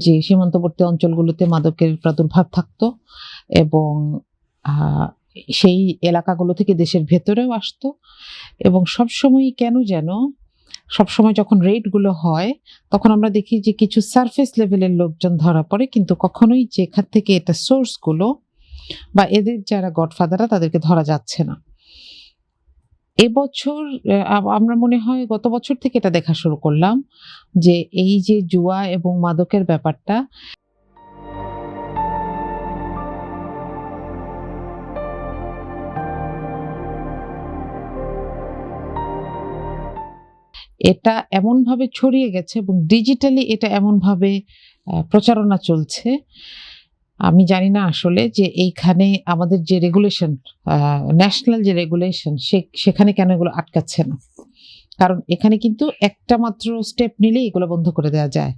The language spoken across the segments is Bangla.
যে সীমান্তবর্তী অঞ্চলগুলোতে মাদকের প্রাদুর্ভাব থাকতো এবং সেই এলাকাগুলো থেকে দেশের ভেতরেও আসতো এবং সবসময়ই কেন যেন সবসময় যখন রেডগুলো হয় তখন আমরা দেখি যে কিছু সারফেস লেভেলের লোকজন ধরা পড়ে, কিন্তু কখনোই যেখান থেকে এটা সোর্সগুলো বা এদের যারা গডফাদাররা তাদেরকে ধরা যাচ্ছে না। এবছর আমরা মনে হয় গত বছর থেকে এটা দেখা শুরু করলাম যে এই যে জুয়া এবং মাদকের ব্যাপারটা, এটা এমনভাবে ছড়িয়ে গেছে এবং ডিজিটালি এটা এমনভাবে প্রচারণা চলছে। আমি জানি না আসলে যে এইখানে আমাদের যে রেগুলেশন, ন্যাশনাল যে রেগুলেশন সেখানে কেন এগুলো আটকাচ্ছে না? কারণ এখানে কিন্তু একটা মাত্র স্টেপ নিলেই এগুলো বন্ধ করে দেওয়া যায়।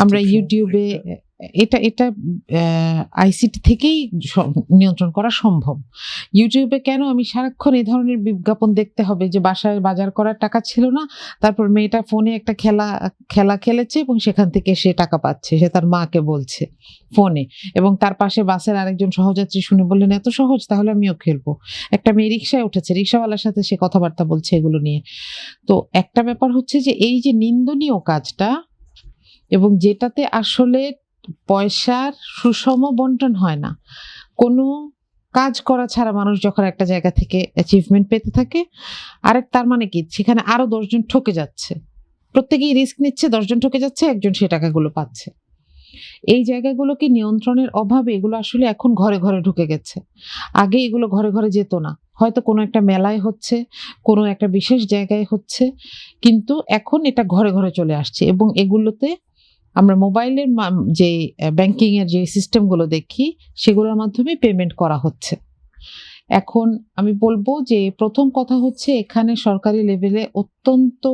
আমরা ইউটিউবে এটা আইসিটি থেকেই নিয়ন্ত্রণ করা সম্ভব। ইউটিউবে কেন আমি সারাক্ষণ এই ধরনের বিজ্ঞাপন দেখতে হবে যে বাসায় বাজার করার টাকা ছিল না, তারপর মেয়েটা ফোনে একটা খেলা খেলেছে এবং সেখান থেকে সে টাকা পাচ্ছে, সে তার মাকে বলছে ফোনে, এবং তার পাশে বাসের আরেকজন সহযাত্রী শুনে বললেন এত সহজ, তাহলে আমিও খেলবো। একটা মেয়ে রিক্সায় উঠেছে, রিক্সাওয়ালার সাথে সে কথাবার্তা বলছে এগুলো নিয়ে। তো একটা ব্যাপার হচ্ছে যে এই যে নিন্দনীয় কাজটা এবং যেটাতে আসলে পয়সার সুষম বন্টন হয় না, কোনো কাজ করা ছাড়া মানুষ যখন একটা জায়গা থেকে অ্যাচিভমেন্ট পেতে থাকে, তার মানে কি সেখানে আরো 10 জন ঠকে যাচ্ছে, প্রত্যেকেই রিস্ক নিচ্ছে, 10 জন ঠকে যাচ্ছে, একজন সে টাকাগুলো পাচ্ছে। এই জায়গাগুলোকে নিয়ন্ত্রণের অভাবে এগুলো আসলে এখন ঘরে ঘরে ঢুকে গেছে। আগে এগুলো ঘরে ঘরে যেত না, হয়তো কোনো একটা মেলায় হচ্ছে, কোনো একটা বিশেষ জায়গায় হচ্ছে, কিন্তু এখন এটা ঘরে ঘরে চলে আসছে এবং এগুলোতে আমরা মোবাইলের যে ব্যাংকিং এর যে সিস্টেমগুলো দেখি সেগুলোর মাধ্যমে পেমেন্ট করা হচ্ছে। এখন আমি বলবো যে প্রথম কথা হচ্ছে এখানে সরকারি লেভেলে অত্যন্ত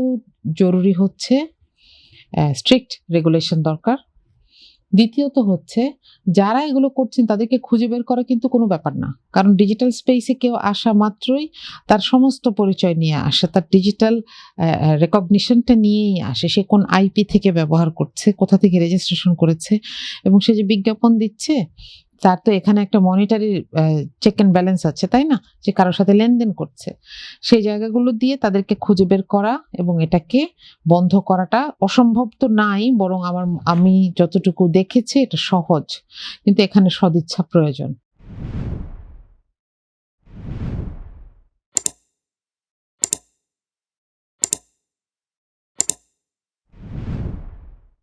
জরুরি হচ্ছে স্ট্রিক্ট রেগুলেশন দরকার। দ্বিতীয়ত হচ্ছে যারা এগুলো করছেন তাদেরকে খুঁজে বের করা কিন্তু কোনো ব্যাপার না, কারণ ডিজিটাল স্পেসে কেউ আসা মাত্রই তার সমস্ত পরিচয় নিয়ে আসে, তার ডিজিটাল রেকগনিশনটা নিয়েই আসে, সে কোন আইপি থেকে ব্যবহার করছে, কোথা থেকে রেজিস্ট্রেশন করেছে, এবং সে যে বিজ্ঞাপন দিচ্ছে তার তো এখানে একটা মনিটারি চেক অ্যান্ড ব্যালেন্স আছে, তাই না? যে কারোর সাথে লেনদেন করছে, সেই জায়গাগুলো দিয়ে তাদেরকে খুঁজে বের করা এবং এটাকে বন্ধ করাটা অসম্ভব তো নাই, বরং আমি যতটুকু দেখেছি এটা সহজ, কিন্তু এখানে সদিচ্ছা প্রয়োজন।